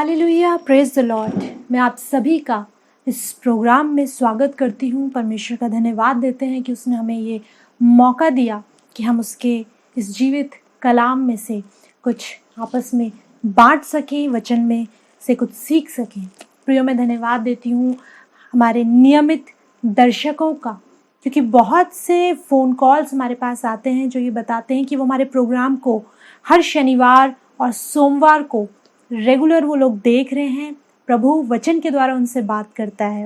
Hallelujah, praise the Lord. मैं आप सभी का इस प्रोग्राम में स्वागत करती हूँ। परमेश्वर का धन्यवाद देते हैं कि उसने हमें ये मौका दिया कि हम उसके इस जीवित कलाम में से कुछ आपस में बांट सकें, वचन में से कुछ सीख सकें। प्रियो, मैं धन्यवाद देती हूँ हमारे नियमित दर्शकों का, क्योंकि बहुत से फ़ोन कॉल्स हमारे पास आते हैं जो ये बताते हैं कि वो हमारे प्रोग्राम को हर शनिवार और सोमवार को रेगुलर वो लोग देख रहे हैं। प्रभु वचन के द्वारा उनसे बात करता है।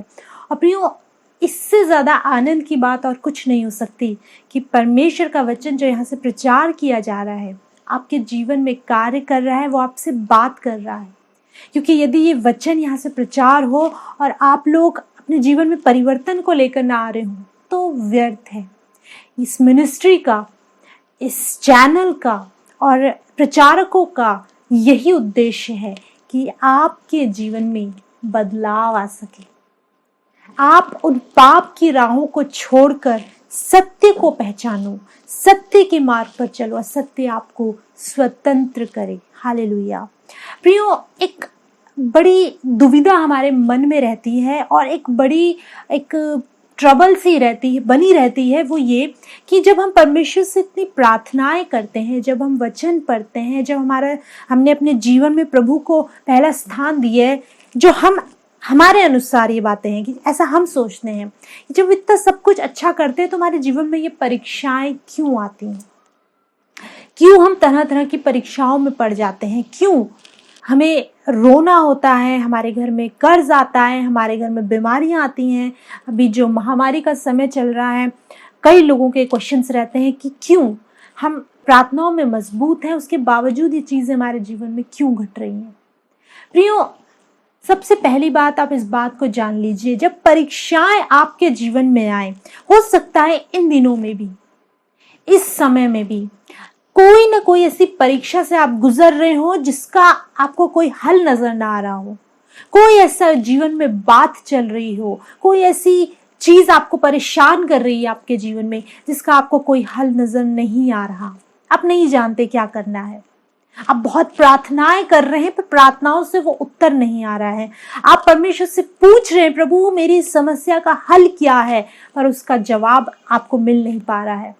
और प्रियो, इससे ज़्यादा आनंद की बात और कुछ नहीं हो सकती कि परमेश्वर का वचन जो यहाँ से प्रचार किया जा रहा है, आपके जीवन में कार्य कर रहा है, वो आपसे बात कर रहा है। क्योंकि यदि ये वचन यहाँ से प्रचार हो और आप लोग अपने जीवन में परिवर्तन को लेकर ना आ रहे हों तो व्यर्थ है। इस मिनिस्ट्री का, इस चैनल का और प्रचारकों का यही उद्देश्य है कि आपके जीवन में बदलाव आ सके। आप उन पाप की राहों को छोड़कर सत्य को पहचानो, सत्य के मार्ग पर चलो और सत्य आपको स्वतंत्र करे। हालेलुया। प्रियो, एक बड़ी दुविधा हमारे मन में रहती है और एक ट्रबल सी बनी रहती है, वो ये कि जब हम परमेश्वर से इतनी प्रार्थनाएं करते हैं, जब हम वचन पढ़ते हैं, जब हमने अपने जीवन में प्रभु को पहला स्थान दिया है, जो हमारे अनुसार ये बातें हैं कि ऐसा हम सोचते हैं कि जब इतना सब कुछ अच्छा करते हैं तो हमारे जीवन में ये परीक्षाएं क्यों आती हैं, क्यों हम तरह तरह की परीक्षाओं में पड़ जाते हैं, क्यों हमें रोना होता है, हमारे घर में कर्ज आता है, हमारे घर में बीमारियां आती हैं। अभी जो महामारी का समय चल रहा है, कई लोगों के क्वेश्चंस रहते हैं कि क्यों हम प्रार्थनाओं में मजबूत हैं, उसके बावजूद ये चीज़ें हमारे जीवन में क्यों घट रही हैं। प्रियो, सबसे पहली बात आप इस बात को जान लीजिए, जब परीक्षाएं आपके जीवन में आए, हो सकता है इन दिनों में भी, इस समय में भी कोई ना कोई ऐसी परीक्षा से आप गुजर रहे हो जिसका आपको कोई हल नजर ना आ रहा हो, कोई ऐसा जीवन में बात चल रही हो, कोई ऐसी चीज आपको परेशान कर रही है आपके जीवन में जिसका आपको कोई हल नजर नहीं आ रहा। आप नहीं जानते क्या करना है, आप बहुत प्रार्थनाएं कर रहे हैं पर प्रार्थनाओं से वो उत्तर नहीं आ रहा है। आप परमेश्वर से पूछ रहे हैं, प्रभु मेरी समस्या का हल क्या है, पर उसका जवाब आपको मिल नहीं पा रहा है।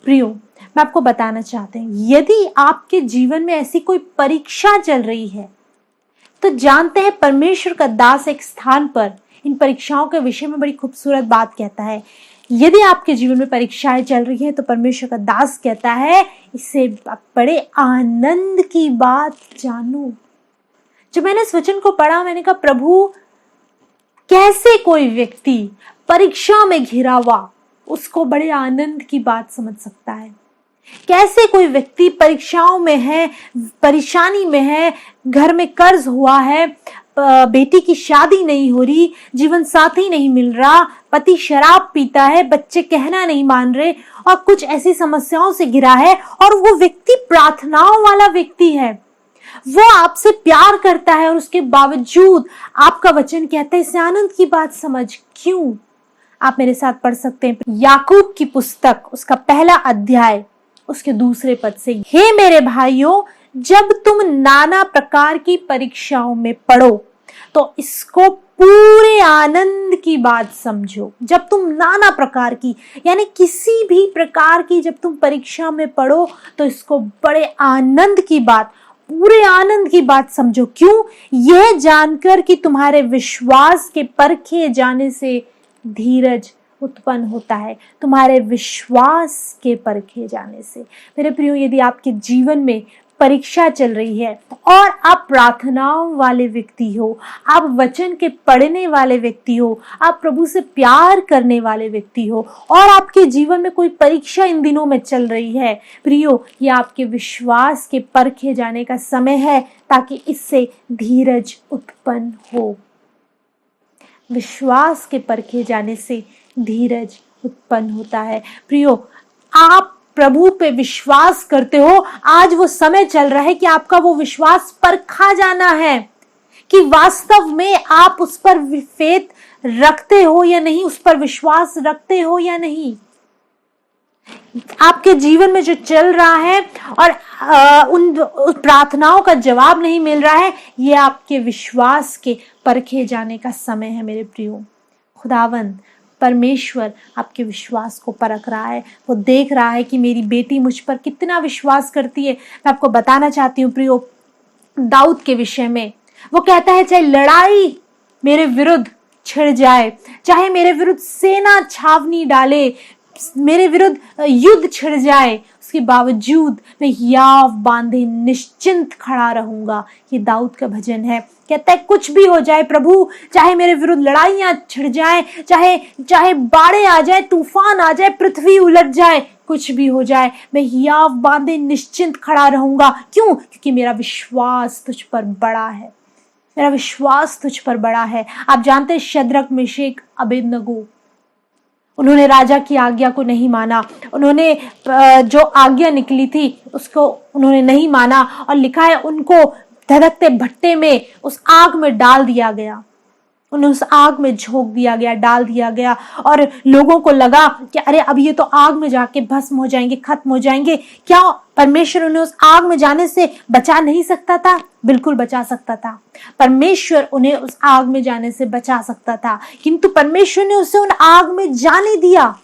प्रियो, मैं आपको बताना चाहते हैं, यदि आपके जीवन में ऐसी कोई परीक्षा चल रही है तो जानते हैं परमेश्वर का दास एक स्थान पर इन परीक्षाओं के विषय में बड़ी खूबसूरत बात कहता है। यदि आपके जीवन में परीक्षाएं चल रही है तो परमेश्वर का दास कहता है, इससे बड़े आनंद की बात जानो। जब मैंने इस वचन को पढ़ा, मैंने कहा, प्रभु कैसे कोई व्यक्ति परीक्षा में घिरा हुआ उसको बड़े आनंद की बात समझ सकता है। कैसे कोई व्यक्ति परीक्षाओं में है, परेशानी में है, घर में कर्ज हुआ है, बेटी की शादी नहीं हो रही, जीवन साथी नहीं मिल रहा, पति शराब पीता है, बच्चे कहना नहीं मान रहे और कुछ ऐसी समस्याओं से घिरा है, और वो व्यक्ति प्रार्थनाओं वाला व्यक्ति है, वो आपसे प्यार करता है और उसके बावजूद आपका वचन कहता है इसे आनंद की बात समझ। क्यों? आप मेरे साथ पढ़ सकते हैं याकूब की पुस्तक, उसका पहला अध्याय, उसके दूसरे पद से, हे मेरे भाइयों, जब तुम नाना प्रकार की परीक्षाओं में पड़ो तो इसको पूरे आनंद की बात समझो। जब तुम नाना प्रकार की, यानी किसी भी प्रकार की जब तुम परीक्षा में पड़ो तो इसको बड़े आनंद की बात, पूरे आनंद की बात समझो। क्यों? यह जानकर कि तुम्हारे विश्वास के परखे जाने से धीरज उत्पन्न होता है। तुम्हारे विश्वास के परखे जाने से। मेरे प्रियो, यदि आपके जीवन में परीक्षा चल रही है और आप प्रार्थनाओं वाले व्यक्ति हो, आप वचन के पढ़ने वाले व्यक्ति हो, आप प्रभु से प्यार करने वाले व्यक्ति हो और आपके जीवन में कोई परीक्षा इन दिनों में चल रही है, प्रियो, ये आपके विश्वास के परखे जाने का समय है ताकि इससे धीरज उत्पन्न हो। विश्वास के परखे जाने से धीरज उत्पन्न होता है। प्रियो, आप प्रभु पे विश्वास करते हो, आज वो समय चल रहा है कि आपका वो विश्वास परखा जाना है कि वास्तव में आप उस पर फेथ रखते हो या नहीं, उस पर विश्वास रखते हो या नहीं। आपके जीवन में जो चल रहा है और उन प्रार्थनाओं का जवाब नहीं मिल रहा है, ये आपके विश्वास के परखे जाने का समय है मेरे प्रियो। खुदावंद परमेश्वर आपके विश्वास को परख रहा है। वो देख रहा है कि मेरी बेटी मुझ पर कितना विश्वास करती है। मैं आपको बताना चाहती हूँ प्रियो, दाऊद के विषय में वो कहता है, चाहे लड़ाई मेरे विरुद्ध छिड़ जाए, चाहे मेरे विरुद्ध सेना छावनी डाले, मेरे विरुद्ध युद्ध छिड़ जाए, उसके बावजूद मैं हियाव बांधे निश्चिंत खड़ा रहूंगा। ये दाऊद का भजन है। कहता है कुछ भी हो जाए प्रभु, चाहे मेरे विरुद्ध लड़ाइयां छिड़ जाए, चाहे बाढ़ें आ जाए, तूफान आ जाए, पृथ्वी उलट जाए, कुछ भी हो जाए, मैं हियाव बांधे निश्चिंत खड़ा रहूंगा। क्यों? क्योंकि मेरा विश्वास तुझ पर बड़ा है। मेरा विश्वास तुझ पर बड़ा है। आप जानते हैं शद्रक मेशक अबेदनगो, उन्होंने राजा की आज्ञा को नहीं माना। उन्होंने जो आज्ञा निकली थी उसको उन्होंने नहीं माना, और लिखा है उनको धधकते भट्टे में उस आग में डाल दिया गया। उन्हें उस आग में झोंक दिया गया, डाल दिया गया, और लोगों को लगा कि अरे अब ये तो आग में जाके भस्म हो जाएंगे, खत्म हो जाएंगे। क्या परमेश्वर उन्हें उस आग में जाने से बचा नहीं सकता था? बिल्कुल बचा सकता था। परमेश्वर उन्हें उस आग में जाने से बचा सकता था, किंतु परमेश्वर ने उसे उन आग में जाने दिया।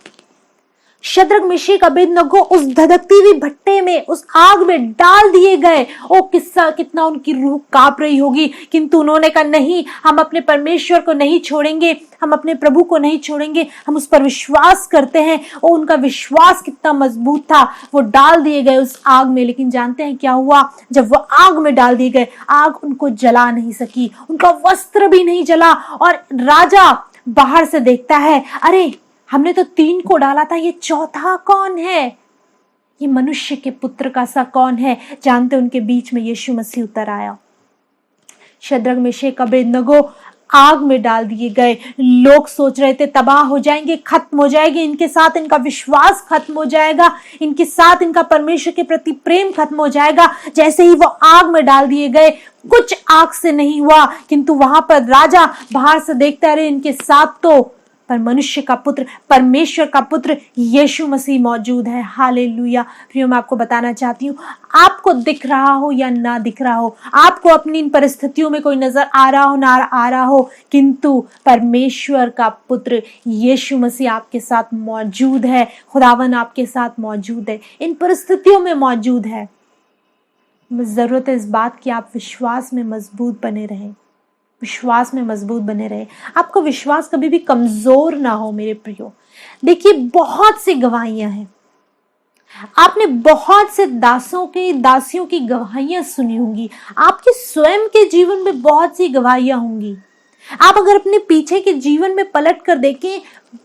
शद्रक मेशक अबेदनगो उस धधकती हुई भट्टे में, उस आग में डाल दिए गए। ओ किस्सा कितना उनकी रूह कांप रही होगी, किंतु उन्होंने कहा नहीं, हम अपने परमेश्वर को नहीं छोड़ेंगे, हम अपने प्रभु को नहीं छोड़ेंगे, हम उस पर विश्वास करते हैं। ओ उनका विश्वास कितना मजबूत था। वो डाल दिए गए उस आग में, लेकिन जानते हैं क्या हुआ? जब वो आग में डाल दिए गए, आग उनको जला नहीं सकी, उनका वस्त्र भी नहीं जला। और राजा बाहर से देखता है, अरे हमने तो 3 को डाला था, ये चौथा कौन है? ये मनुष्य के पुत्र का सा कौन है? जानते उनके बीच में यीशु मसीह उतर आया। शद्रक मेशक अबेदनगो आग में डाल दिए गए। लोग सोच रहे थे तबाह हो जाएंगे, खत्म हो जाएंगे, इनके साथ इनका विश्वास खत्म हो जाएगा, इनके साथ इनका परमेश्वर के प्रति प्रेम खत्म हो जाएगा। जैसे ही वो आग में डाल दिए गए, कुछ आग से नहीं हुआ, किंतु वहां पर राजा बाहर से देखता रहे, इनके साथ तो पर मनुष्य का पुत्र, परमेश्वर का पुत्र यीशु मसीह मौजूद है। हालेलुया। प्रियो, मैं आपको बताना चाहती हूँ, आपको दिख रहा हो या ना दिख रहा हो, आपको अपनी इन परिस्थितियों में कोई नजर आ रहा हो ना आ रहा हो, किंतु परमेश्वर का पुत्र यीशु मसीह आपके साथ मौजूद है। खुदावन आपके साथ मौजूद है, इन परिस्थितियों में मौजूद है। जरूरत है इस बात की आप विश्वास में मजबूत बने रहें, विश्वास में मजबूत बने रहे। आपका विश्वास कभी भी कमजोर ना हो मेरे प्रियो। देखिए, बहुत सी गवाहियां हैं, आपने बहुत से दासियों की गवाहियां सुनी होंगी, आपके स्वयं के जीवन में बहुत सी गवाहियां होंगी। आप अगर अपने पीछे के जीवन में पलट कर देखें,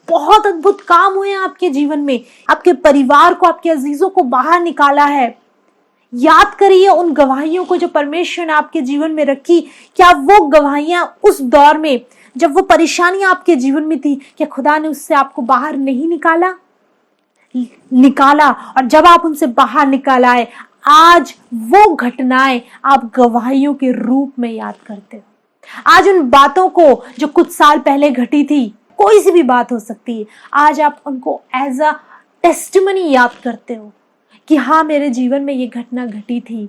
बहुत अद्भुत काम हुए हैं आपके जीवन में, आपके परिवार को, आपके अजीजों को बाहर निकाला है। याद करिए उन गवाहियों को जो परमेश्वर ने आपके जीवन में रखी। क्या वो गवाहियां उस दौर में जब वो परेशानियां आपके जीवन में थी, क्या खुदा ने उससे आपको बाहर नहीं निकाला? और जब आप उनसे बाहर निकाल आए, आज वो घटनाएं आप गवाहियों के रूप में याद करते हो। आज उन बातों को जो कुछ साल पहले घटी थी, कोई सी भी बात हो सकती है, आज आप उनको एज अ टेस्टिमनी याद करते हो कि हाँ, मेरे जीवन में ये घटना घटी थी,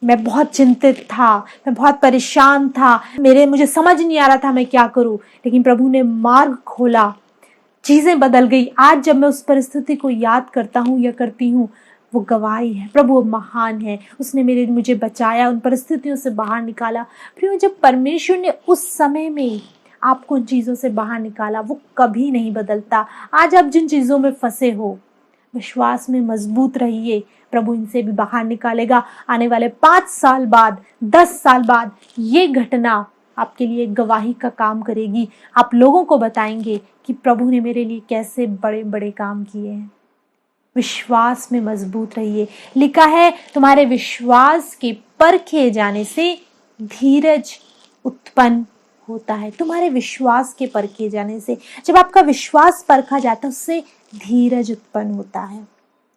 मैं बहुत चिंतित था, मैं बहुत परेशान था, मुझे समझ नहीं आ रहा था मैं क्या करूं, लेकिन प्रभु ने मार्ग खोला, चीजें बदल गई। आज जब मैं उस परिस्थिति को याद करता हूं या करती हूं, वो गवाही है, प्रभु महान है, उसने मुझे बचाया, उन परिस्थितियों से बाहर निकाला। फिर जब परमेश्वर ने उस समय में आपको उन चीजों से बाहर निकाला, वो कभी नहीं बदलता। आज आप जिन चीजों में फंसे हो, विश्वास में मजबूत रहिए, प्रभु इनसे भी बाहर निकालेगा। आने वाले 5 साल बाद, 10 साल बाद ये घटना आपके लिए गवाही का काम करेगी। आप लोगों को बताएंगे कि प्रभु ने मेरे लिए कैसे बड़े बड़े काम किए हैं। विश्वास में मजबूत रहिए। लिखा है, तुम्हारे विश्वास के परखे जाने से धीरज उत्पन्न होता है। तुम्हारे विश्वास के परखे जाने से, जब आपका विश्वास परखा जाता है, उससे धीरज उत्पन्न होता है।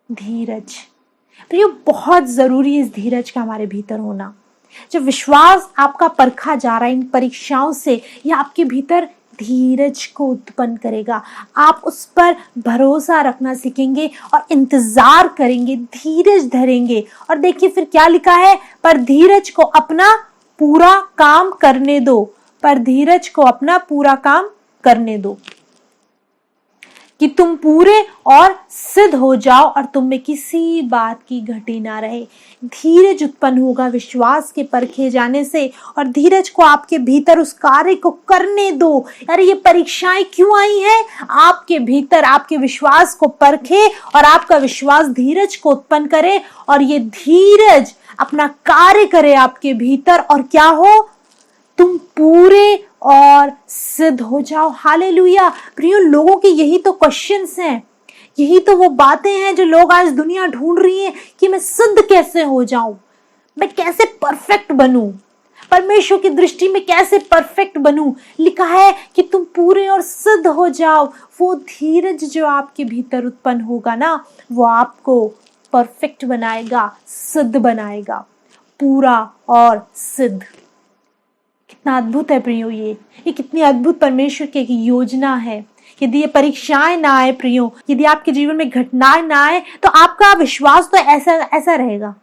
धीरज प्रियो, बहुत जरूरी है इस धीरज का हमारे भीतर होना। जब विश्वास आपका परखा जा रहा है इन परीक्षाओं से, या आपके भीतर धीरज को उत्पन्न करेगा। आप उस पर भरोसा रखना सीखेंगे और इंतजार करेंगे, धीरज धरेंगे। और देखिए फिर क्या लिखा है, पर धीरज को अपना पूरा काम करने दो, पर धीरज को अपना पूरा काम करने दो, कि तुम पूरे और सिद्ध हो जाओ और तुम में किसी बात की घटी ना रहे। धीरज उत्पन्न होगा विश्वास के परखे जाने से, और धीरज को आपके भीतर उस कार्य को करने दो। अरे ये परीक्षाएं क्यों आई हैं? आपके भीतर आपके विश्वास को परखे और आपका विश्वास धीरज को उत्पन्न करे, और ये धीरज अपना कार्य करे आपके भीतर, और क्या हो, तुम पूरे और सिद्ध हो जाओ। हालेलुया। प्रियो, लोगों के यही तो क्वेश्चंस हैं, यही तो वो बातें हैं जो लोग आज दुनिया ढूंढ रही है कि मैं सिद्ध कैसे हो जाऊं, मैं कैसे परफेक्ट बनूं, परमेश्वर की दृष्टि में कैसे परफेक्ट बनूं। लिखा है कि तुम पूरे और सिद्ध हो जाओ। वो धीरज जो आपके भीतर उत्पन्न होगा ना, वो आपको परफेक्ट बनाएगा, सिद्ध बनाएगा, पूरा और सिद्ध। कितना अद्भुत है प्रियो, ये कितनी अद्भुत परमेश्वर की एक योजना है। यदि ये परीक्षाएं ना आए प्रियो, यदि आपके जीवन में घटनाएं ना आए, तो आपका विश्वास तो ऐसा रहेगा,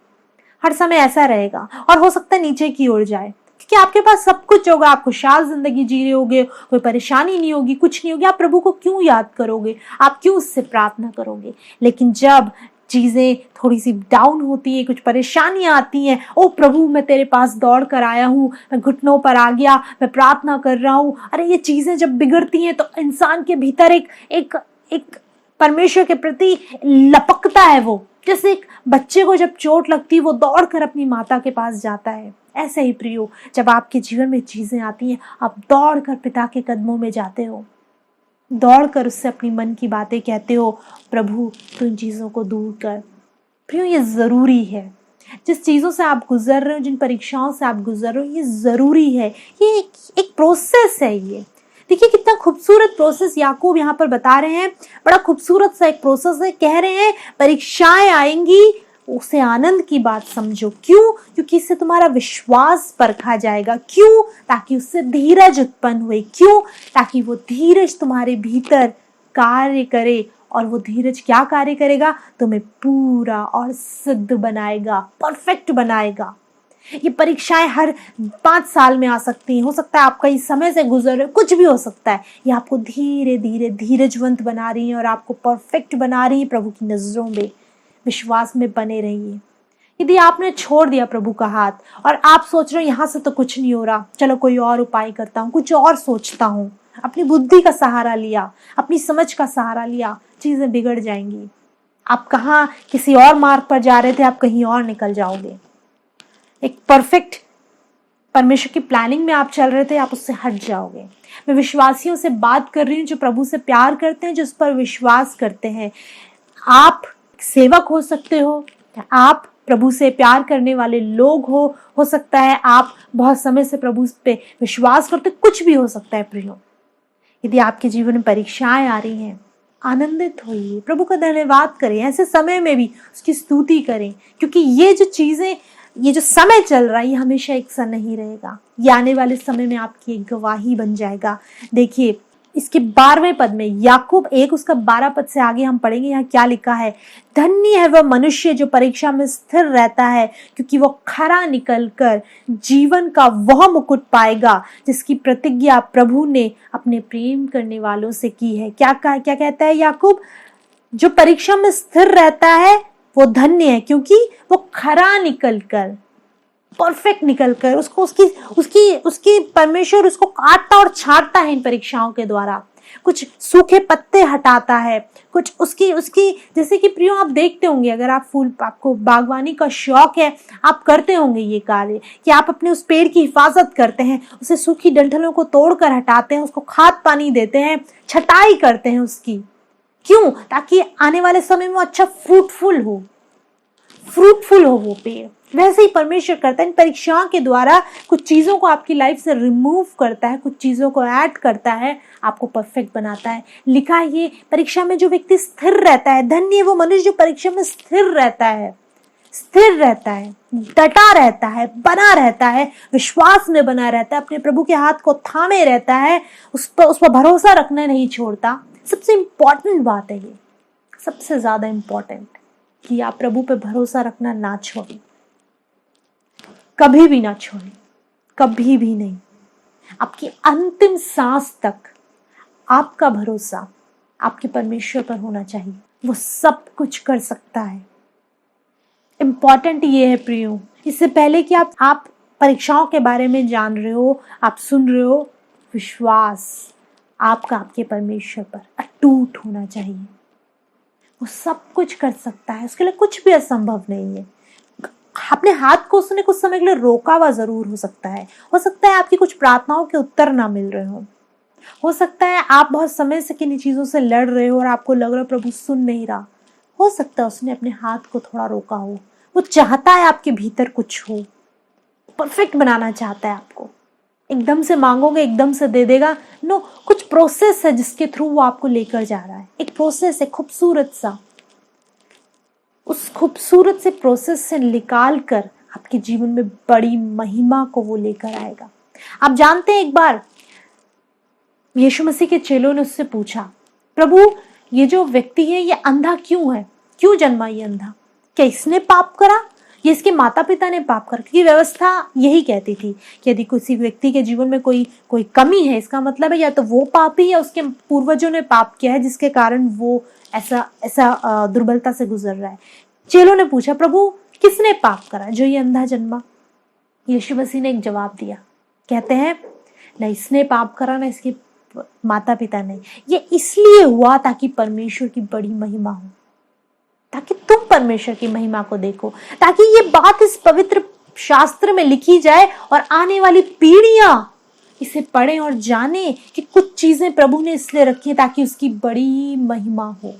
हर समय ऐसा रहेगा, और हो सकता है नीचे की ओर जाए, क्योंकि आपके पास सब कुछ होगा, आप खुशहाल जिंदगी जी रहे होगे, कोई परेशानी नहीं होगी, कुछ नहीं होगी। आप प्रभु को क्यों याद करोगे, आप क्यों उससे प्रार्थना करोगे? लेकिन जब चीजें थोड़ी सी डाउन होती है, कुछ परेशानियां आती हैं, ओ प्रभु मैं तेरे पास दौड़ कर आया हूँ, मैं घुटनों पर आ गया, मैं प्रार्थना कर रहा हूँ। अरे ये चीजें जब बिगड़ती हैं तो इंसान के भीतर एक परमेश्वर के प्रति लपकता है। वो जैसे एक बच्चे को जब चोट लगती है, वो दौड़ कर अपनी माता के पास जाता है। ऐसे ही प्रियो, जब आपके जीवन में चीजें आती हैं, आप दौड़ कर पिता के कदमों में जाते हो, दौड़कर उससे अपनी मन की बातें कहते हो, प्रभु तू इन चीज़ों को दूर कर। प्रियो, ये ज़रूरी है। जिस चीज़ों से आप गुजर रहे हो, जिन परीक्षाओं से आप गुजर रहे हो, ये ज़रूरी है। ये एक प्रोसेस है। ये देखिए कितना खूबसूरत प्रोसेस याकूब यहाँ पर बता रहे हैं। बड़ा खूबसूरत सा एक प्रोसेस है। कह रहे हैं परीक्षाएं आएंगी, उसे आनंद की बात समझो। क्यों? क्योंकि इससे तुम्हारा विश्वास परखा जाएगा। क्यों? ताकि उससे धीरज उत्पन्न हुए। क्यों? ताकि वो धीरज तुम्हारे भीतर कार्य करे, और वो धीरज क्या कार्य करेगा? तुम्हें पूरा और सिद्ध बनाएगा, परफेक्ट बनाएगा। ये परीक्षाएं हर 5 साल में आ सकती हैं, हो सकता है आपका इस समय से गुजर रहे, कुछ भी हो सकता है। ये आपको धीरे धीरे धीरजवंत बना रही है और आपको परफेक्ट बना रही है प्रभु की नजरों में। विश्वास में बने रहिए। यदि आपने छोड़ दिया प्रभु का हाथ और आप सोच रहे हो यहाँ से तो कुछ नहीं हो रहा, चलो कोई और उपाय करता हूँ, कुछ और सोचता हूँ, अपनी बुद्धि का सहारा लिया, अपनी समझ का सहारा लिया, चीजें बिगड़ जाएंगी। आप कहाँ किसी और मार्ग पर जा रहे थे, आप कहीं और निकल जाओगे। एक परफेक्ट परमेश्वर की प्लानिंग में आप चल रहे थे, आप उससे हट जाओगे। मैं विश्वासियों से बात कर रही हूँ जो प्रभु से प्यार करते हैं, जो उस पर विश्वास करते हैं। आप सेवक हो सकते हो, आप प्रभु से प्यार करने वाले लोग हो सकता है आप बहुत समय से प्रभु पे विश्वास करते, कुछ भी हो सकता है प्रियो। यदि आपके जीवन में परीक्षाएं आ रही हैं, आनंदित होइए, प्रभु का धन्यवाद करें। ऐसे समय में भी उसकी स्तुति करें, क्योंकि ये जो चीजें, ये जो समय चल रहा है, ये हमेशा एक सा नहीं रहेगा। ये आने वाले समय में आपकी एक गवाही बन जाएगा। देखिए इसके 12वें पद में, याकूब 1 उसका 12 पद से आगे हम पढ़ेंगे। यहाँ क्या लिखा है? धन्य है वह मनुष्य जो परीक्षा में स्थिर रहता है, क्योंकि वो खरा निकलकर जीवन का वह मुकुट पाएगा जिसकी प्रतिज्ञा प्रभु ने अपने प्रेम करने वालों से की है। क्या कहता है याकूब? जो परीक्षा में स्थिर रहता है वो धन्य है, क्योंकि वो खरा निकलकर, परफेक्ट निकलकर, उसकी परमेश्वर उसको काटता और छांटता है इन परीक्षाओं के द्वारा। कुछ सूखे पत्ते हटाता है, कुछ उसकी जैसे कि प्रियो आप देखते होंगे, अगर आपको बागवानी का शौक है, आप करते होंगे ये कार्य कि आप अपने उस पेड़ की हिफाजत करते हैं, उसे सूखी डंठलों को तोड़कर हटाते हैं, उसको खाद पानी देते हैं, छटाई करते हैं उसकी। क्यों? ताकि आने वाले समय में अच्छा फ्रूटफुल हो वो पेड़। वैसे ही परमेश्वर करता है, इन परीक्षाओं के द्वारा कुछ चीजों को आपकी लाइफ से रिमूव करता है, कुछ चीजों को ऐड करता है, आपको परफेक्ट बनाता है। लिखा है ये परीक्षा में जो व्यक्ति स्थिर रहता है, धन्य वो मनुष्य जो परीक्षा में स्थिर रहता है। स्थिर रहता है, डटा रहता है, बना रहता है, विश्वास में बना रहता है, अपने प्रभु के हाथ को थामे रहता है, उस पर भरोसा रखना नहीं छोड़ता। सबसे इंपॉर्टेंट बात है ये, सबसे ज्यादा इंपॉर्टेंट, कि आप प्रभु पे भरोसा रखना ना छोड़ें, कभी भी ना छोड़ें, कभी भी नहीं। आपकी अंतिम सांस तक आपका भरोसा आपके परमेश्वर पर होना चाहिए। वो सब कुछ कर सकता है। इंपॉर्टेंट ये है प्रियो, इससे पहले कि आप परीक्षाओं के बारे में जान रहे हो, आप सुन रहे हो, विश्वास आपका आपके परमेश्वर पर अटूट होना चाहिए। वो सब कुछ कर सकता है, उसके लिए कुछ भी असंभव नहीं है। अपने हाथ को उसने कुछ समय के लिए रोका हुआ जरूर हो सकता है आपकी कुछ प्रार्थनाओं के उत्तर ना मिल रहे हो सकता है आप बहुत समय से किन्हीं चीजों से लड़ रहे हो और आपको लग रहा है प्रभु सुन नहीं रहा। हो सकता है उसने अपने हाथ को थोड़ा रोका हो। वो चाहता है आपके भीतर कुछ हो, परफेक्ट बनाना चाहता है आपको। एकदम से मांगोगे एकदम से दे देगा, नो, कुछ प्रोसेस है जिसके थ्रू वो आपको लेकर जा रहा है। एक प्रोसेस है खूबसूरत सा, उस खूबसूरत से प्रोसेस से निकाल कर आपके जीवन में बड़ी महिमा को वो लेकर आएगा। आप जानते हैं, एक बार यीशु मसीह के चेलों ने उससे पूछा, प्रभु ये जो व्यक्ति है ये अंधा क्यों है, क्यों जन्मा ये अंधा? क्या इसने पाप करा, ये इसके माता पिता ने पाप करा? क्योंकि व्यवस्था यही कहती थी कि यदि किसी व्यक्ति के जीवन में कोई कमी है, इसका मतलब है या तो वो पापी है, उसके पूर्वजों ने पाप किया है जिसके कारण वो ऐसा दुर्बलता से गुजर रहा है। चेलों ने पूछा, प्रभु किसने पाप करा जो ये अंधा जन्मा? यीशु मसीह ने एक जवाब दिया, कहते हैं न इसने पाप करा न इसके माता पिता ने, ये इसलिए हुआ ताकि परमेश्वर की बड़ी महिमा हो, ताकि तुम परमेश्वर की महिमा को देखो, ताकि ये बात इस पवित्र शास्त्र में लिखी जाए और आने वाली पीढ़ियां इसे पढ़ें और जाने कि कुछ चीजें प्रभु ने इसलिए रखी हैं ताकि उसकी बड़ी महिमा हो।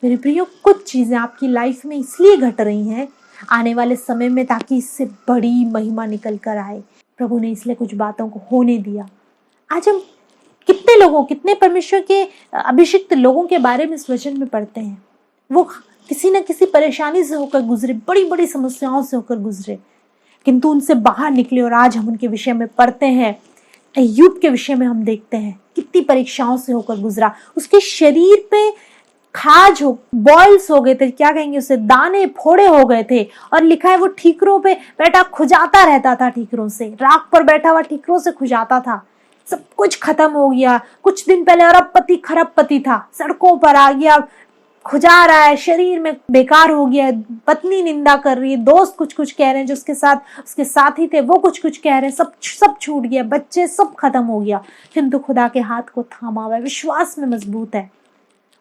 मेरे प्रियो, कुछ चीजें आपकी लाइफ में इसलिए घट रही हैं आने वाले समय में ताकि इससे बड़ी महिमा निकल कर आए। प्रभु ने इसलिए कुछ बातों को होने दिया। आज हम कितने परमेश्वर के अभिषिक्त लोगों के बारे में इस वचन में पढ़ते हैं, वो किसी न किसी परेशानी से होकर गुजरे, बड़ी बड़ी समस्याओं से होकर गुजरे, किंतु उनसे बाहर निकले। और आज हम उनके विषय में पढ़ते हैं, अय्यूब के विषय में हम देखते हैं कितनी परीक्षाओं से होकर गुजरा। उसके शरीर पे खाज हो, बॉयल्स हो गए थे, क्या कहेंगे उसे, दाने फोड़े हो गए थे। और लिखा है वो ठीकरों पे बैठा खुजाता रहता था, ठीकरों से, राख पर बैठा हुआ ठीकरों से खुजाता था। सब कुछ खत्म हो गया। कुछ दिन पहले अरबपति खरबपति था, सड़कों पर आ गया, खुजा रहा है, शरीर में बेकार हो गया, पत्नी निंदा कर रही है, दोस्त कुछ कुछ कह रहे हैं, जो उसके साथी थे वो कुछ कुछ कह रहे हैं, सब छूट गया, बच्चे सब खत्म हो गया। किंतु खुदा के हाथ को थामा हुआ है, विश्वास में मजबूत है।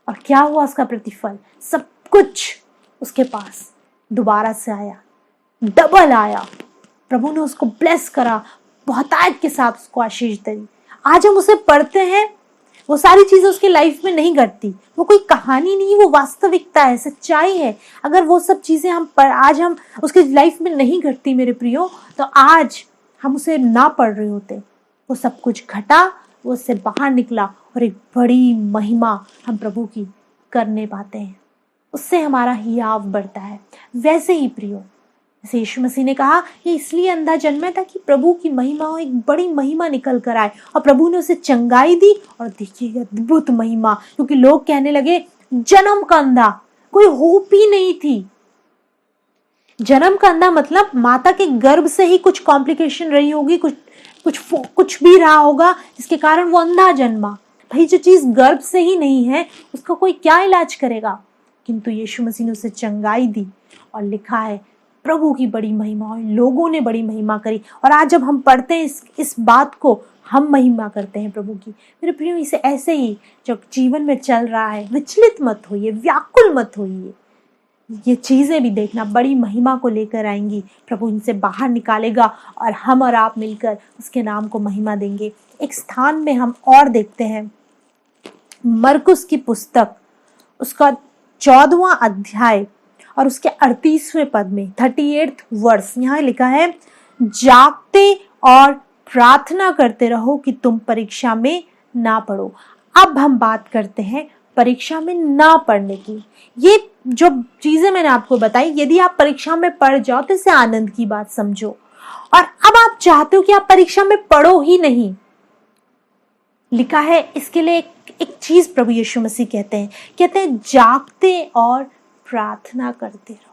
और क्या हुआ उसका प्रतिफल? सब कुछ उसके पास दोबारा से आया, डबल आया। प्रभु ने उसको ब्लेस करा, बहुतायत के साथ उसको आशीष दी। आज हम उसे पढ़ते हैं, वो सारी चीजें उसकी लाइफ में नहीं घटती, वो कोई कहानी नहीं, वो वास्तविकता है, सच्चाई है। अगर वो सब चीजें आज हम उसकी लाइफ में नहीं घटती मेरे प्रियो, तो आज हम उसे ना पढ़ रहे होते। वो सब कुछ घटा, वो उससे बाहर निकला और एक बड़ी महिमा हम प्रभु की करने पाते हैं, उससे हमारा हियाव बढ़ता है। वैसे ही प्रियो, जैसे यीशु मसीह ने कहा ये इसलिए अंधा जन्मा था कि प्रभु की महिमा हो, एक बड़ी महिमा निकल कर आए। और प्रभु ने उसे चंगाई दी, और देखिए अद्भुत महिमा, क्योंकि लोग कहने लगे जन्म का अंधा, कोई होप ही नहीं थी। जन्म का अंधा मतलब माता के गर्भ से ही कुछ कॉम्प्लिकेशन रही होगी, कुछ भी रहा होगा जिसके कारण वो अंधा जन्मा। भाई, जो चीज गर्भ से ही नहीं है उसका कोई क्या इलाज करेगा? किंतु यीशु मसीह ने उसे चंगाई दी, और लिखा है प्रभु की बड़ी महिमा हुई, लोगों ने बड़ी महिमा करी। और आज जब हम पढ़ते हैं इस बात को, हम महिमा करते हैं प्रभु की। मेरे प्रियो, इसे ऐसे ही जो जीवन में चल रहा है, विचलित मत होइए, व्याकुल मत होइए। ये चीजें भी देखना बड़ी महिमा को लेकर आएंगी। प्रभु इनसे बाहर निकालेगा और हम और आप मिलकर उसके नाम को महिमा देंगे। एक स्थान में हम और देखते हैं, मरकुस की पुस्तक, उसका 14वां अध्याय और उसके 38वें पद में 38th वर्स, यहाँ लिखा है, जागते और प्रार्थना करते रहो कि तुम परीक्षा में ना पड़ो। अब हम बात करते हैं परीक्षा में ना पढ़ने की। ये जो चीजें मैंने आपको बताई, यदि आप परीक्षा में पढ़ जाओ तो इसे आनंद की बात समझो। और अब आप चाहते हो कि आप परीक्षा में पढ़ो ही नहीं, लिखा है इसके लिए एक चीज प्रभु यीशु मसीह कहते हैं जागते और प्रार्थना करते रहो।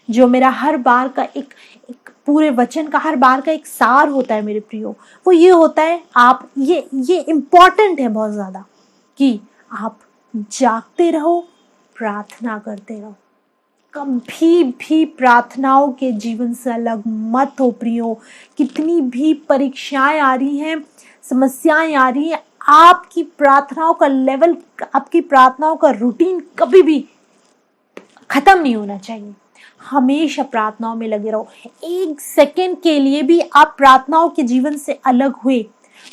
जो मेरा हर बार का एक पूरे वचन का हर बार का एक सार होता है मेरे प्रियो, वो ये होता है, आप ये इम्पोर्टेंट है बहुत ज्यादा, कि आप जागते रहो, प्रार्थना करते रहो। कभी भी प्रार्थनाओं के जीवन से अलग मत हो प्रियो। कितनी भी परीक्षाएं आ रही हैं, समस्याएं आ रही हैं, आपकी प्रार्थनाओं का लेवल, आपकी प्रार्थनाओं का रूटीन कभी भी खत्म नहीं होना चाहिए। हमेशा प्रार्थनाओं में लगे रहो। एक सेकंड के लिए भी आप प्रार्थनाओं के जीवन से अलग हुए,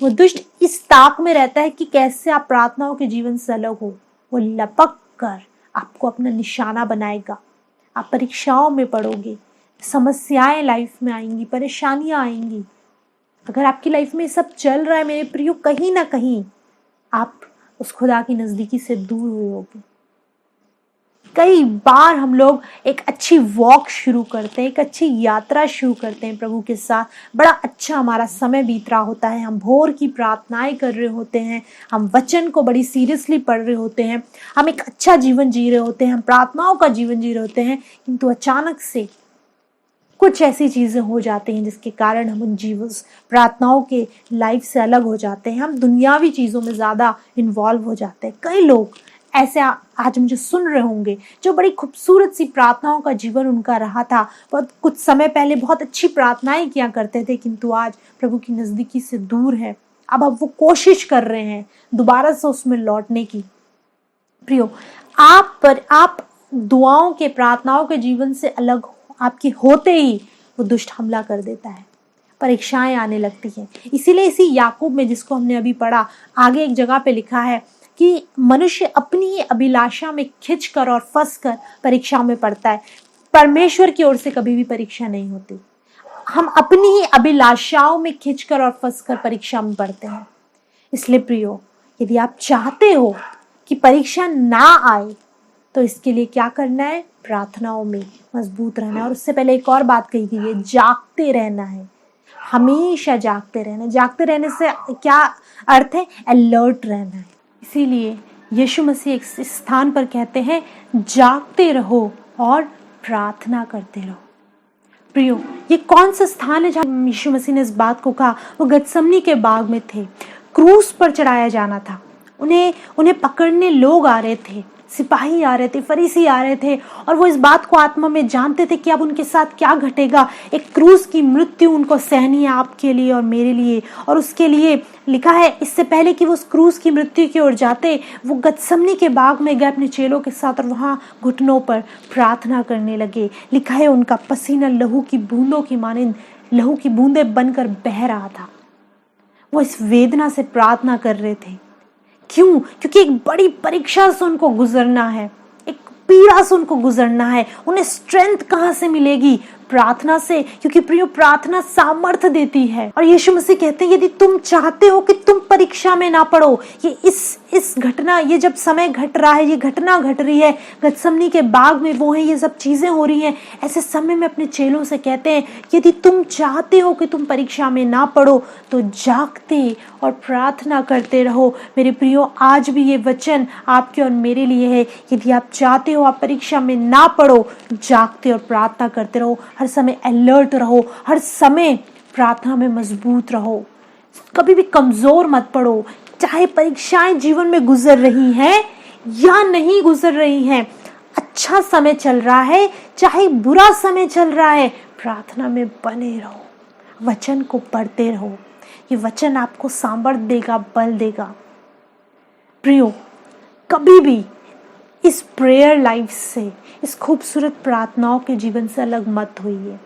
वो दुष्ट इस ताक में रहता है कि कैसे आप प्रार्थनाओं के जीवन से अलग हो। वो लपक कर आपको अपना निशाना बनाएगा। आप परीक्षाओं में पड़ोगे, समस्याएं लाइफ में आएंगी, परेशानियां आएंगी। अगर आपकी लाइफ में सब चल रहा है मेरे प्रियो, कहीं ना कहीं आप उस खुदा की नजदीकी से दूर हुए होगे। कई बार हम लोग एक अच्छी वॉक शुरू करते हैं, एक अच्छी यात्रा शुरू करते हैं प्रभु के साथ, बड़ा अच्छा हमारा समय बीत रहा होता है, हम भोर की प्रार्थनाएं कर रहे होते हैं, हम वचन को बड़ी सीरियसली पढ़ रहे होते हैं, हम एक अच्छा जीवन जी रहे होते हैं, हम प्रार्थनाओं का जीवन जी रहे होते हैं, किंतु अचानक से कुछ ऐसी चीजें हो जाती हैं जिसके कारण हम उन जीवन प्रार्थनाओं के लाइफ से अलग हो जाते हैं। हम दुनियावी चीजों में ज्यादा इन्वॉल्व हो जाते हैं। कई लोग ऐसे आज मुझे सुन रहे होंगे जो बड़ी खूबसूरत सी प्रार्थनाओं का जीवन उनका रहा था, बहुत कुछ समय पहले बहुत अच्छी प्रार्थनाएं किया करते थे, किंतु आज प्रभु की नजदीकी से दूर है। अब वो कोशिश कर रहे हैं दोबारा से उसमें लौटने की। प्रियो, आप दुआओं के, प्रार्थनाओं के जीवन से अलग आपके होते ही वो दुष्ट हमला कर देता है, परीक्षाएं आने लगती हैं। इसीलिए इसी याकूब में, जिसको हमने अभी पढ़ा, आगे एक जगह पे लिखा है कि मनुष्य अपनी अभिलाषा में खिंचकर और फंसकर परीक्षा में पड़ता है। परमेश्वर की ओर से कभी भी परीक्षा नहीं होती। हम अपनी ही अभिलाषाओं में खिंचकर और फंसकर परीक्षा में पड़ते हैं। इसलिए प्रियो, यदि आप चाहते हो कि परीक्षा ना आए तो इसके लिए क्या करना है? प्रार्थनाओं में मजबूत रहना है। और उससे पहले एक और बात कही गई है, जागते रहना है, हमेशा जागते रहना। जागते रहने से क्या अर्थ है? अलर्ट रहना है। इसीलिए यीशु मसीह एक स्थान पर कहते हैं, जागते रहो और प्रार्थना करते रहो। प्रियो, ये कौन सा स्थान है जहाँ यीशु मसीह ने इस बात को कहा? वो गतसमनी के बाग में थे, क्रूस पर चढ़ाया जाना था, उन्हें पकड़ने लोग आ रहे थे, सिपाही आ रहे थे, फरीसी आ रहे थे, और वो इस बात को आत्मा में जानते थे कि अब उनके साथ क्या घटेगा। एक क्रूस की मृत्यु उनको सहनी है, आपके लिए और मेरे लिए। और उसके लिए लिखा है, इससे पहले कि वो उस क्रूस की मृत्यु की ओर जाते, वो गतसमनी के बाग में गए अपने चेलों के साथ, और वहाँ घुटनों पर प्रार्थना करने लगे। लिखा है, उनका पसीना लहू की बूंदों की मानिंद लहू की बूंदें बनकर बह रहा था। वो इस वेदना से प्रार्थना कर रहे थे। क्यों? क्योंकि एक बड़ी परीक्षा से उनको गुजरना है, एक पीड़ा से उनको गुजरना है। उन्हें स्ट्रेंथ कहाँ से मिलेगी? प्रार्थना से, क्योंकि प्रियो, प्रार्थना सामर्थ्य देती है। और यीशु मसीह कहते हैं, यदि तुम चाहते हो कि तुम परीक्षा में ना पड़ो, ये इस घटना, ये जब समय घट रहा है, ये घटना घट रही है, गतसमनी के बाग में वो है, ये सब चीजें हो रही हैं, ऐसे समय में अपने चेलों से कहते हैं, यदि तुम चाहते हो कि तुम परीक्षा में ना पड़ो तो जागते और प्रार्थना करते रहो। मेरे प्रियो, आज भी ये वचन आपके और मेरे लिए है। यदि आप चाहते हो आप परीक्षा में ना पड़ो, जागते और प्रार्थना करते रहो। हर समय अलर्ट रहो, हर समय प्रार्थना में मजबूत रहो, कभी भी कमजोर मत पड़ो। चाहे परीक्षाएं जीवन में गुजर रही हैं या नहीं गुजर रही हैं, अच्छा समय चल रहा है चाहे बुरा समय चल रहा है, प्रार्थना में बने रहो, वचन को पढ़ते रहो। ये वचन आपको सामर्थ्य देगा, बल देगा। प्रियो, कभी भी इस प्रेयर लाइफ से, इस खूबसूरत प्रार्थनाओं के जीवन से अलग मत होइए।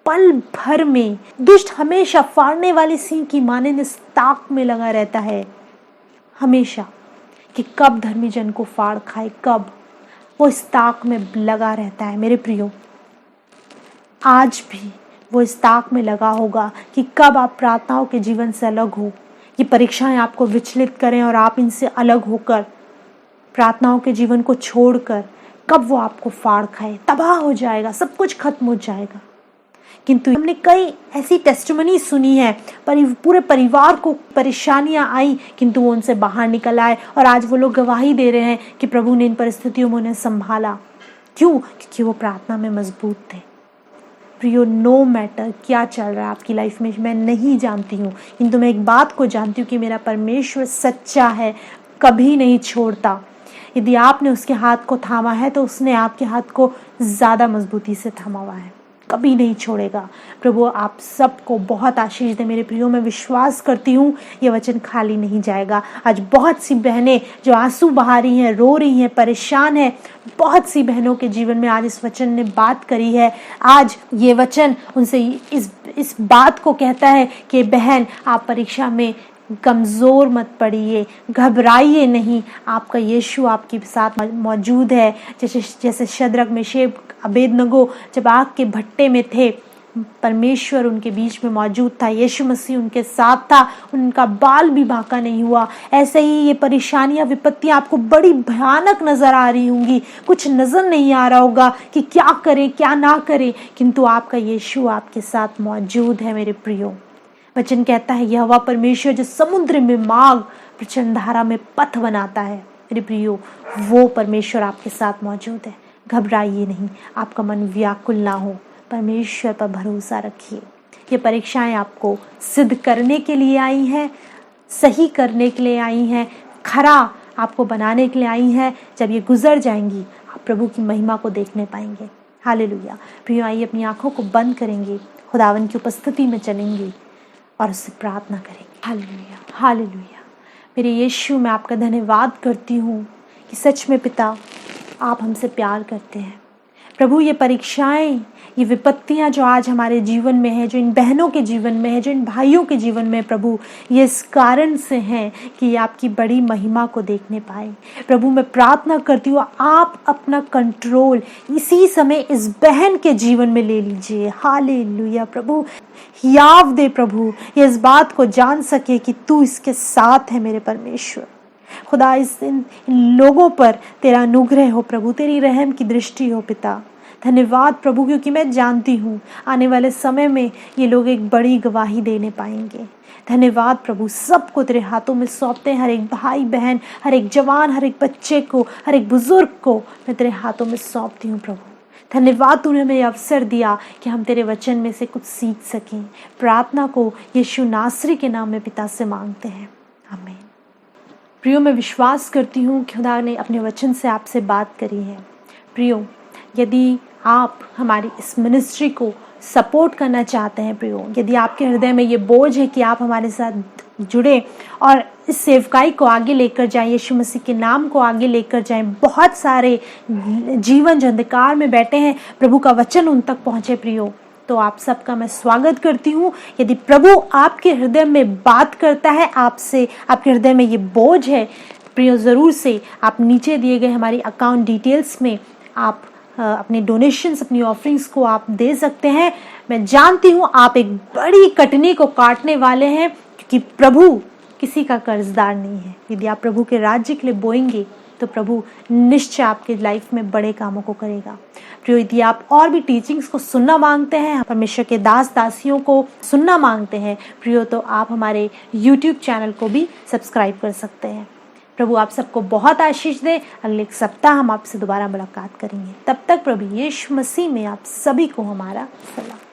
पल भर में दुष्ट हमेशा फाड़ने वाले सिंह की माने इस ताक में लगा रहता है, हमेशा, कि कब धर्मी जन को फाड़ खाए, कब। वो इस ताक में लगा रहता है। मेरे प्रियो, आज भी वो इस ताक में लगा होगा कि कब आप प्रार्थनाओं के जीवन से अलग हो, ये परीक्षाएं आपको विचलित करें और आप इनसे अलग होकर प्रार्थनाओं के जीवन को छोड़कर, कब वो आपको फाड़ खाए, तबाह हो जाएगा, सब कुछ खत्म हो जाएगा। किंतु हमने कई ऐसी टेस्टिमनी सुनी है, पूरे परिवार को परेशानियां आई किंतु वो उनसे बाहर निकल आए और आज वो लोग गवाही दे रहे हैं कि प्रभु ने इन परिस्थितियों में उन्हें संभाला। क्यों? क्योंकि वो प्रार्थना में मजबूत थे। प्रियो, नो मैटर क्या चल रहा है आपकी लाइफ में, मैं नहीं जानती हूँ, किंतु मैं एक बात को जानती हूँ कि मेरा परमेश्वर सच्चा है, कभी नहीं छोड़ता। यदि आपने उसके हाथ को थामा है तो उसने आपके हाथ को ज़्यादा मजबूती से थामा हुआ है, कभी नहीं छोड़ेगा। प्रभु आप सबको बहुत आशीष दे। मेरे प्रियो, मैं विश्वास करती हूँ ये वचन खाली नहीं जाएगा। आज बहुत सी बहनें जो आंसू बहा रही हैं, रो रही हैं, परेशान हैं, बहुत सी बहनों के जीवन में आज इस वचन ने बात करी है। आज ये वचन उनसे इस बात को कहता है कि बहन, आप परीक्षा में कमज़ोर मत पड़िए, घबराइए नहीं, आपका यीशु आपके साथ मौजूद है। जैसे शद्रक, मेशक, अबेदनगो जब आग के भट्टे में थे, परमेश्वर उनके बीच में मौजूद था, यीशु मसीह उनके साथ था, उनका बाल भी बांका नहीं हुआ। ऐसे ही ये परेशानियां, विपत्तियां आपको बड़ी भयानक नजर आ रही होंगी, कुछ नजर नहीं आ रहा होगा कि क्या करें क्या ना करें, किंतु आपका यीशु आपके साथ मौजूद है। मेरे प्रियो, वचन कहता है यहोवा परमेश्वर जो समुद्र में मार्ग, प्रचंड धारा में पथ बनाता है। मेरे प्रियो, वो परमेश्वर आपके साथ मौजूद है। घबराइए नहीं, आपका मन व्याकुल ना हो, परमेश्वर पर भरोसा रखिए। ये परीक्षाएं आपको सिद्ध करने के लिए आई हैं, सही करने के लिए आई हैं, खरा आपको बनाने के लिए आई हैं। जब ये गुजर जाएंगी, आप प्रभु की महिमा को देखने पाएंगे। हालेलुया। प्रियो, आइए अपनी आंखों को बंद करेंगे, खुदावन की उपस्थिति में चलेंगे और उससे प्रार्थना करेंगे। Hallelujah, hallelujah. मेरे यीशु, मैं आपका धन्यवाद करती हूँ कि सच में पिता, आप हमसे प्यार करते हैं। प्रभु, ये परीक्षाएं, ये विपत्तियां जो आज हमारे जीवन में है, जो इन बहनों के जीवन में है, जो इन भाइयों के जीवन में, प्रभु ये इस कारण से हैं कि ये आपकी बड़ी महिमा को देखने पाए। प्रभु, मैं प्रार्थना करती हूँ, आप अपना कंट्रोल इसी समय इस बहन के जीवन में ले लीजिए। हालेलुया। प्रभु, हियाव दे प्रभु, ये इस बात को जान सके कि तू इसके साथ है। मेरे परमेश्वर खुदा, इन लोगों पर तेरा अनुग्रह हो प्रभु, तेरी रहम की दृष्टि हो पिता। धन्यवाद प्रभु, क्योंकि मैं जानती हूँ आने वाले समय में ये लोग एक बड़ी गवाही देने पाएंगे। धन्यवाद प्रभु, सबको तेरे हाथों में सौंपते हैं, हर एक भाई बहन, हर एक जवान, हर एक बच्चे को, हर एक बुजुर्ग को मैं तेरे हाथों में सौंपती हूँ प्रभु। धन्यवाद, तूने हमें अवसर दिया कि हम तेरे वचन में से कुछ सीख सकें। प्रार्थना को यीशु नासरी के नाम में पिता से मांगते हैं, आमीन। प्रियो, मैं विश्वास करती हूँ कि खुदा ने अपने वचन से आपसे बात करी है। प्रियो, यदि आप हमारी इस मिनिस्ट्री को सपोर्ट करना चाहते हैं, प्रियो, यदि आपके हृदय में ये बोझ है कि आप हमारे साथ जुड़े और इस सेवकाई को आगे लेकर जाएं, यीशु मसीह के नाम को आगे लेकर जाएं, बहुत सारे जीवन जो अंधकार में बैठे हैं, प्रभु का वचन उन तक पहुँचे, प्रियो, तो आप सबका मैं स्वागत करती हूँ। यदि प्रभु आपके हृदय में बात करता है आपसे, आपके हृदय में ये बोझ है, प्रियो, ज़रूर से आप नीचे दिए गए हमारी अकाउंट डिटेल्स में आप अपने डोनेशंस, अपनी ऑफरिंग्स को आप दे सकते हैं। मैं जानती हूँ आप एक बड़ी कटनी को काटने वाले हैं, क्योंकि प्रभु किसी का कर्जदार नहीं है। यदि आप प्रभु के राज्य के लिए बोएंगे तो प्रभु निश्चय आपके लाइफ में बड़े कामों को करेगा। प्रियो, यदि आप और भी टीचिंग्स को सुनना मांगते हैं, परमेश्वर के दास दासियों को सुनना मांगते हैं, प्रियो, तो आप हमारे YouTube चैनल को भी सब्सक्राइब कर सकते हैं। प्रभु आप सबको बहुत आशीष दे। अगले सप्ताह हम आपसे दोबारा मुलाकात करेंगे। तब तक प्रभु यीशु मसीह में आप सभी को हमारा सलाम।